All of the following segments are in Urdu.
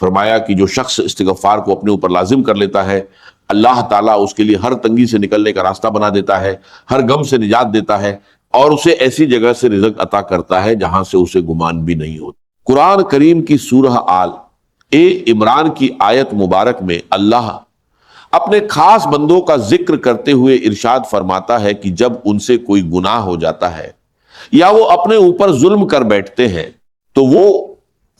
فرمایا کہ جو شخص استغفار کو اپنے اوپر لازم کر لیتا ہے اللہ تعالیٰ اس کے لیے ہر تنگی سے نکلنے کا راستہ بنا دیتا ہے، ہر غم سے نجات دیتا ہے، اور اسے ایسی جگہ سے رزق عطا کرتا ہے جہاں سے اسے گمان بھی نہیں ہوتا۔ قرآن کریم کی سورہ آل عمران کی آیت مبارک میں اللہ اپنے خاص بندوں کا ذکر کرتے ہوئے ارشاد فرماتا ہے کہ جب ان سے کوئی گناہ ہو جاتا ہے یا وہ اپنے اوپر ظلم کر بیٹھتے ہیں تو وہ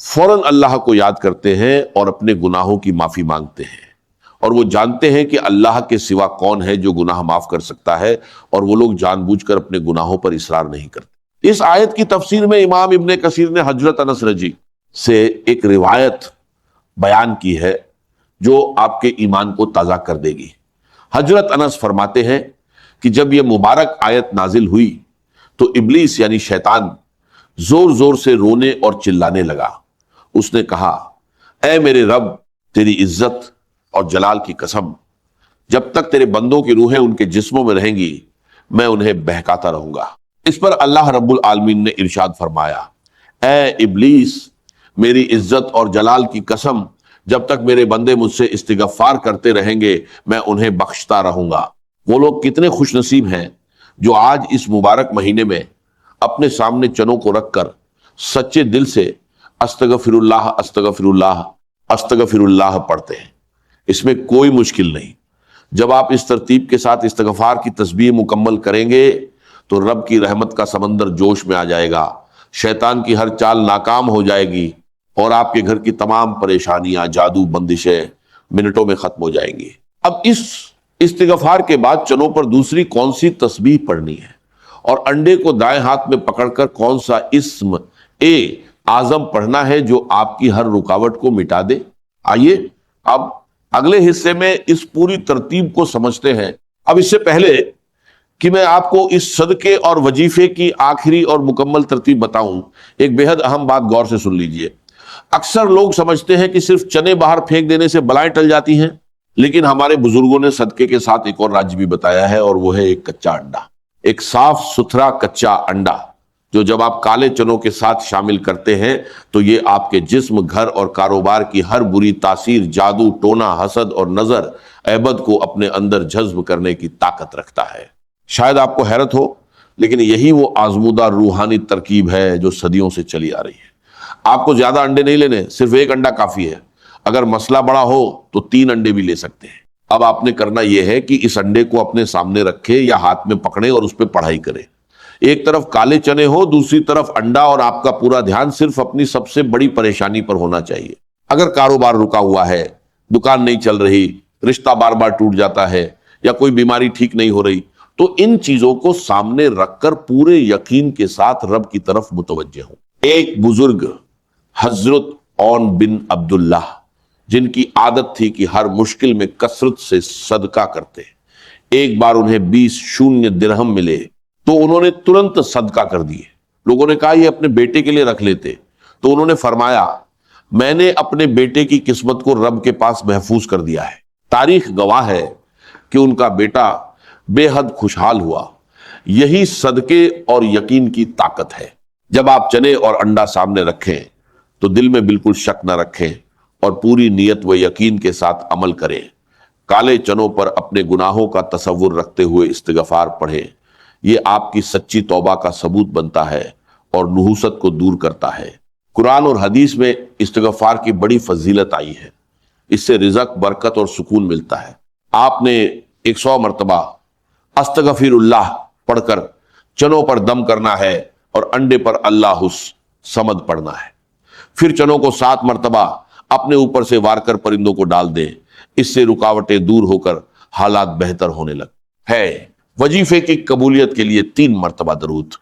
فوراً اللہ کو یاد کرتے ہیں اور اپنے گناہوں کی معافی مانگتے ہیں، اور وہ جانتے ہیں کہ اللہ کے سوا کون ہے جو گناہ معاف کر سکتا ہے، اور وہ لوگ جان بوجھ کر اپنے گناہوں پر اصرار نہیں کرتے۔ اس آیت کی تفسیر میں امام ابن کثیر نے حضرت انس رضی سے ایک روایت بیان کی ہے جو آپ کے ایمان کو تازہ کر دے گی۔ حضرت انس فرماتے ہیں کہ جب یہ مبارک آیت نازل ہوئی تو ابلیس یعنی شیطان زور زور سے رونے اور چلانے لگا۔ اس نے کہا، اے میرے رب، تیری عزت اور جلال کی قسم، جب تک تیرے بندوں کی روحیں ان کے جسموں میں رہیں گی میں انہیں بہکاتا رہوں گا۔ اس پر اللہ رب العالمین نے ارشاد فرمایا، اے ابلیس، میری عزت اور جلال کی قسم، جب تک میرے بندے مجھ سے استغفار کرتے رہیں گے میں انہیں بخشتا رہوں گا۔ وہ لوگ کتنے خوش نصیب ہیں جو آج اس مبارک مہینے میں اپنے سامنے چنوں کو رکھ کر سچے دل سے استغفر اللہ استغفر اللہ استغفر اللہ پڑھتے ہیں۔ اس میں کوئی مشکل نہیں۔ جب آپ اس ترتیب کے ساتھ استغفار کی تسبیح مکمل کریں گے تو رب کی رحمت کا سمندر جوش میں آ جائے گا، شیطان کی ہر چال ناکام ہو جائے گی، اور آپ کے گھر کی تمام پریشانیاں، جادو، بندشیں منٹوں میں ختم ہو جائیں گی۔ اب اس استغفار کے بعد چنوں پر دوسری کون سی تسبیح پڑھنی ہے، اور انڈے کو دائیں ہاتھ میں پکڑ کر کون سا اسم اعظم پڑھنا ہے جو آپ کی ہر رکاوٹ کو مٹا دے؟ آئیے اب اگلے حصے میں اس پوری ترتیب کو سمجھتے ہیں۔ اب اس سے پہلے کہ میں آپ کو اس صدقے اور وظیفے کی آخری اور مکمل ترتیب بتاؤں، ایک بے حد اہم بات غور سے سن لیجئے۔ اکثر لوگ سمجھتے ہیں کہ صرف چنے باہر پھینک دینے سے بلائیں ٹل جاتی ہیں، لیکن ہمارے بزرگوں نے صدقے کے ساتھ ایک اور راج بھی بتایا ہے، اور وہ ہے ایک کچا انڈا، ایک صاف ستھرا کچا انڈا جو جب آپ کالے چنوں کے ساتھ شامل کرتے ہیں تو یہ آپ کے جسم، گھر اور کاروبار کی ہر بری تاثیر، جادو، ٹونا، حسد اور نظر عیبد کو اپنے اندر جذب کرنے کی طاقت رکھتا ہے۔ شاید آپ کو حیرت ہو، لیکن یہی وہ آزمودہ روحانی ترکیب ہے جو صدیوں سے چلی آ رہی ہے۔ آپ کو زیادہ انڈے نہیں لینے، صرف ایک انڈا کافی ہے۔ اگر مسئلہ بڑا ہو تو 3 انڈے بھی لے سکتے ہیں۔ اب آپ نے کرنا یہ ہے کہ اس انڈے کو اپنے سامنے رکھے یا ہاتھ میں پکڑے اور اس پہ پڑھائی کرے۔ ایک طرف کالے چنے ہو، دوسری طرف انڈا، اور آپ کا پورا دھیان صرف اپنی سب سے بڑی پریشانی پر ہونا چاہیے۔ اگر کاروبار رکا ہوا ہے، دکان نہیں چل رہی، رشتہ بار بار ٹوٹ جاتا ہے، یا کوئی بیماری ٹھیک نہیں ہو رہی، تو ان چیزوں کو سامنے رکھ کر پورے یقین کے ساتھ رب کی طرف متوجہ ہوں۔ ایک بزرگ حضرت عون بن عبداللہ، جن کی عادت تھی کہ ہر مشکل میں کثرت سے صدقہ کرتے، ایک بار انہیں 20 شونیہ درہم ملے تو انہوں نے ترنت صدقہ کر دیے۔ لوگوں نے کہا یہ اپنے بیٹے کے لیے رکھ لیتے، تو انہوں نے فرمایا میں نے اپنے بیٹے کی قسمت کو رب کے پاس محفوظ کر دیا ہے۔ تاریخ گواہ ہے کہ ان کا بیٹا بے حد خوشحال ہوا۔ یہی صدقے اور یقین کی طاقت ہے۔ جب آپ چنے اور انڈا سامنے رکھیں تو دل میں بالکل شک نہ رکھیں اور پوری نیت و یقین کے ساتھ عمل کریں۔ کالے چنوں پر اپنے گناہوں کا تصور رکھتے ہوئے استغفار پڑھیں۔ یہ آپ کی سچی توبہ کا ثبوت بنتا ہے اور نحوست کو دور کرتا ہے۔ قرآن اور حدیث میں استغفار کی بڑی فضیلت آئی ہے۔ اس سے رزق، برکت اور سکون ملتا ہے۔ آپ نے 100 مرتبہ استغفر اللہ پڑھ کر چنوں پر دم کرنا ہے اور انڈے پر اللہ الصمد پڑھنا ہے۔ پھر چنوں کو 7 مرتبہ اپنے اوپر سے وار کر پرندوں کو ڈال دیں۔ اس سے رکاوٹیں دور ہو کر حالات بہتر ہونے لگ ہے۔ وظیفے کی قبولیت کے لیے 3 مرتبہ درود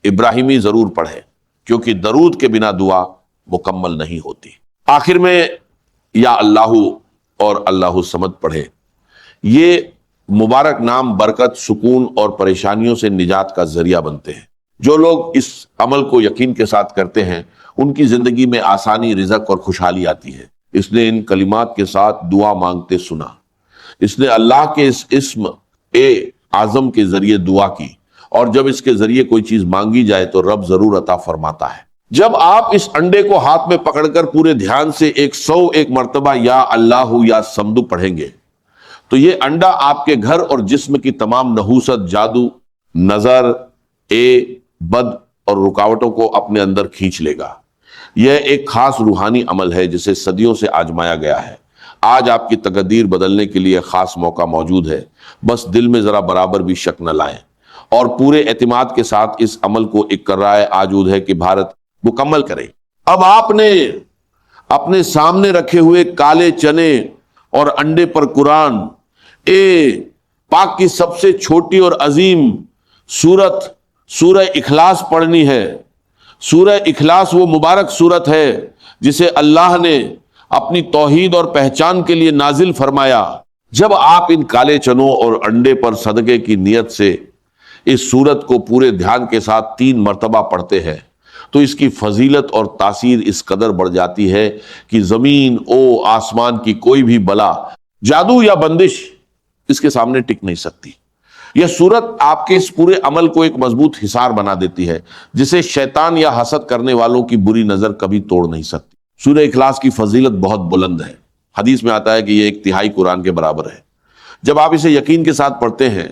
ابراہیمی ضرور پڑھیں، کیونکہ درود کے بنا دعا مکمل نہیں ہوتی۔ آخر میں یا اللہ اور اللہ الصمد پڑھیں۔ یہ مبارک نام برکت، سکون اور پریشانیوں سے نجات کا ذریعہ بنتے ہیں۔ جو لوگ اس عمل کو یقین کے ساتھ کرتے ہیں ان کی زندگی میں آسانی، رزق اور خوشحالی آتی ہے۔ اس نے ان کلمات کے ساتھ دعا مانگتے سنا۔ اس نے اللہ کے اس اسم اعظم کے ذریعے دعا کی، اور جب اس کے ذریعے کوئی چیز مانگی جائے تو رب ضرور عطا فرماتا ہے۔ جب آپ اس انڈے کو ہاتھ میں پکڑ کر پورے دھیان سے 101 مرتبہ یا اللہ یا سمدو پڑھیں گے تو یہ انڈا آپ کے گھر اور جسم کی تمام نحوست، جادو، نظر، بد اور رکاوٹوں کو اپنے اندر کھینچ لے گا۔ یہ ایک خاص روحانی عمل ہے جسے صدیوں سے آزمایا گیا ہے۔ آج آپ کی تقدیر بدلنے کے لیے خاص موقع موجود ہے، بس دل میں ذرا برابر بھی شک نہ لائیں اور پورے اعتماد کے ساتھ اس عمل کو ایک کرائے آجود ہے کہ بھارت مکمل کریں۔ اب آپ نے اپنے سامنے رکھے ہوئے کالے چنے اور انڈے پر قرآن پاک کی سب سے چھوٹی اور عظیم سورت سورہ اخلاص پڑھنی ہے۔ سورہ اخلاص وہ مبارک سورت ہے جسے اللہ نے اپنی توحید اور پہچان کے لیے نازل فرمایا۔ جب آپ ان کالے چنوں اور انڈے پر صدقے کی نیت سے اس سورت کو پورے دھیان کے ساتھ 3 مرتبہ پڑھتے ہیں تو اس کی فضیلت اور تاثیر اس قدر بڑھ جاتی ہے کہ زمین آسمان کی کوئی بھی بلا، جادو یا بندش اس کے سامنے ٹک نہیں سکتی۔ یہ سورت آپ کے اس پورے عمل کو ایک مضبوط حصار بنا دیتی ہے جسے شیطان یا حسد کرنے والوں کی بری نظر کبھی توڑ نہیں سکتی۔ سورہ اخلاص کی فضیلت بہت بلند ہے۔ حدیث میں آتا ہے کہ یہ 1/3 قرآن کے برابر ہے۔ جب آپ اسے یقین کے ساتھ پڑھتے ہیں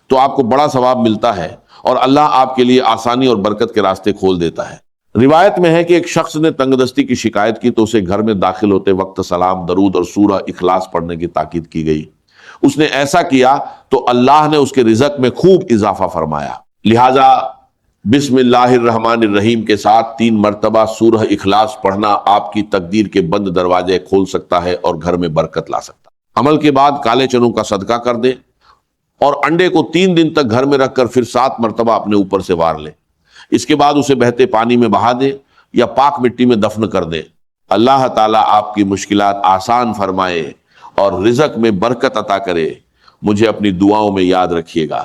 تو آپ کو بڑا ثواب ملتا ہے اور اللہ آپ کے لیے آسانی اور برکت کے راستے کھول دیتا ہے۔ روایت میں ہے کہ ایک شخص نے تنگ دستی کی شکایت کی تو اسے گھر میں داخل ہوتے وقت سلام، درود اور سورہ اخلاص پڑھنے کی تاکید کی گئی۔ اس نے ایسا کیا تو اللہ نے اس کے رزق میں خوب اضافہ فرمایا۔ لہٰذا بسم اللہ الرحمن الرحیم کے ساتھ 3 مرتبہ سورہ اخلاص پڑھنا آپ کی تقدیر کے بند دروازے کھول سکتا ہے اور گھر میں برکت لا سکتا ہے۔ عمل کے بعد کالے چنوں کا صدقہ کر دیں اور انڈے کو 3 دن تک گھر میں رکھ کر پھر 7 مرتبہ اپنے اوپر سے وار لیں۔ اس کے بعد اسے بہتے پانی میں بہا دیں یا پاک مٹی میں دفن کر دیں۔ اللہ تعالیٰ آپ کی مشکلات آسان فرمائے اور رزق میں برکت عطا کرے۔ مجھے اپنی دعاؤں میں یاد رکھیے گا۔